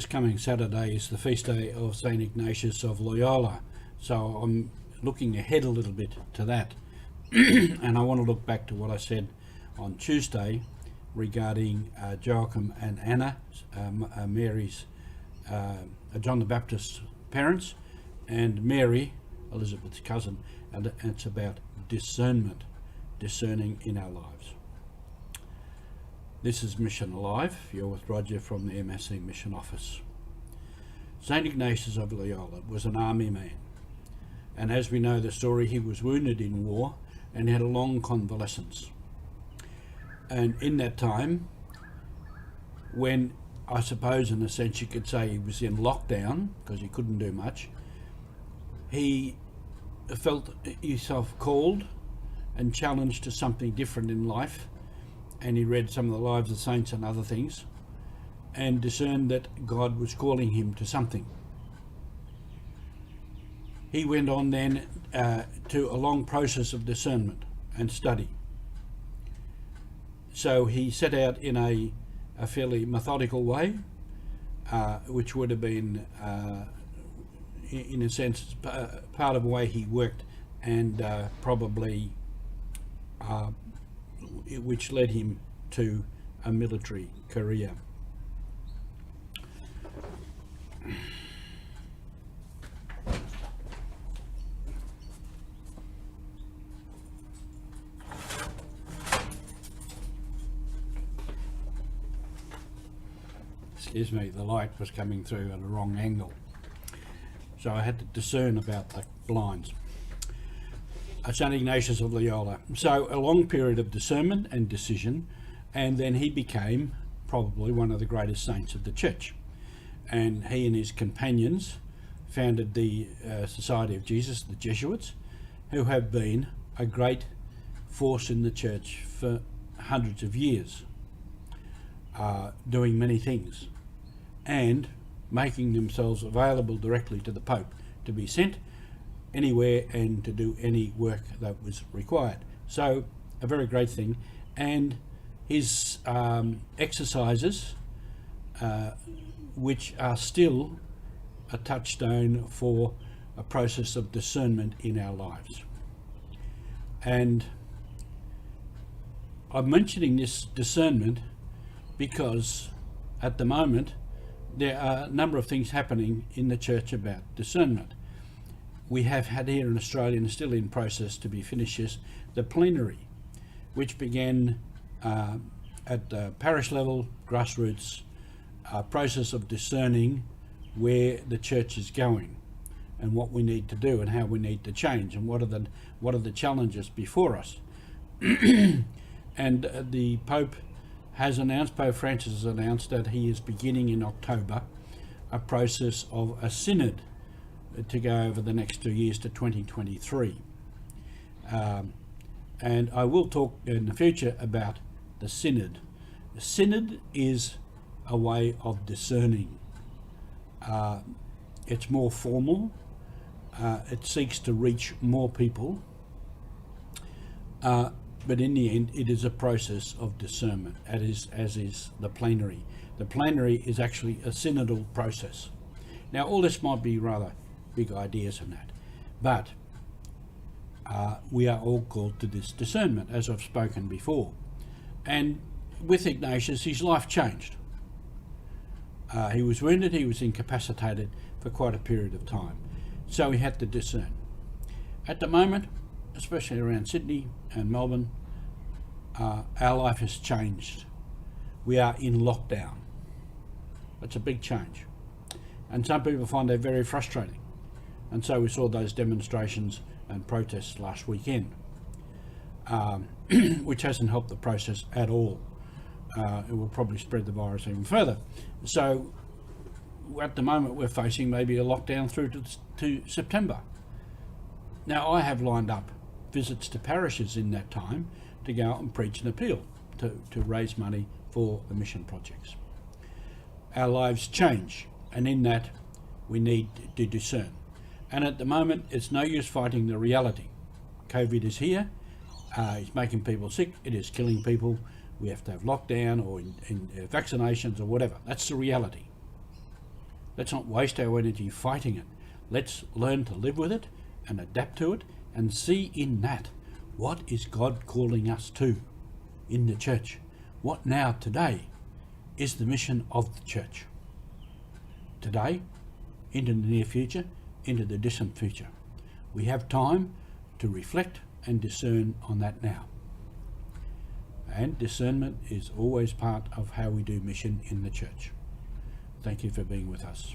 This coming Saturday is the feast day of St. Ignatius of Loyola, so I'm looking ahead a little bit to that. And I want to look back to what I said on Tuesday regarding Joachim and Anna, Mary's, John the Baptist's parents, and Mary, Elizabeth's cousin, and it's about discernment, discerning in our lives. This is Mission Alive. You're with Roger from the MSC Mission Office. St. Ignatius of Loyola was an army man, and as we know the story, he was wounded in war and had a long convalescence. And in that time, when I suppose in a sense you could say he was in lockdown because he couldn't do much, he felt himself called and challenged to something different in life, and he read some of the lives of saints and other things and discerned that God was calling him to something. He went on then to a long process of discernment and study. So he set out in a fairly methodical way, which would have been, in a sense, part of the way he worked, and probably which led him to a military career. Excuse me, the light was coming through at a wrong angle, so I had to discern about the blinds. St. Ignatius of Loyola. So a long period of discernment and decision, and then he became probably one of the greatest saints of the church. And he and his companions founded the Society of Jesus, the Jesuits, who have been a great force in the church for hundreds of years, doing many things and making themselves available directly to the Pope to be sent anywhere and to do any work that was required. So a very great thing. And his exercises, which are still a touchstone for a process of discernment in our lives. And I'm mentioning this discernment because at the moment there are a number of things happening in the church about discernment. We have had here in Australia, and still in process to be finished, the plenary, which began at the parish level, grassroots, process of discerning where the church is going and what we need to do and how we need to change and what are the challenges before us. And the Pope has announced, Pope Francis has announced that he is beginning in October a process of a synod to go over the next 2 years to 2023. And I will talk in the future about the synod. The synod is a way of discerning. It's more formal. It seeks to reach more people. But in the end, it is a process of discernment, as is the plenary. The plenary is actually a synodal process. Now, all this might be rather big ideas and that, but we are all called to this discernment, as I've spoken before. And with Ignatius, his life changed. He was wounded, he was incapacitated for quite a period of time, so he had to discern. At the moment, especially around Sydney and Melbourne, our life has changed. We are in lockdown. It's a big change, and some people find that very frustrating. And so we saw those demonstrations and protests last weekend, which hasn't helped the process at all. It will probably spread the virus even further. So at the moment we're facing maybe a lockdown through to September. Now I have lined up visits to parishes in that time to go out and preach and appeal to raise money for the mission projects. Our lives change, and in that we need to discern. And at the moment, it's no use fighting the reality. COVID is here, it's making people sick, it is killing people, we have to have lockdown or in vaccinations or whatever. That's the reality. Let's not waste our energy fighting it. Let's learn to live with it and adapt to it and see in that what is God calling us to in the church. What now, today, is the mission of the church? Today, into the near future, into the distant future. We have time to reflect and discern on that now. And discernment is always part of how we do mission in the church. Thank you for being with us.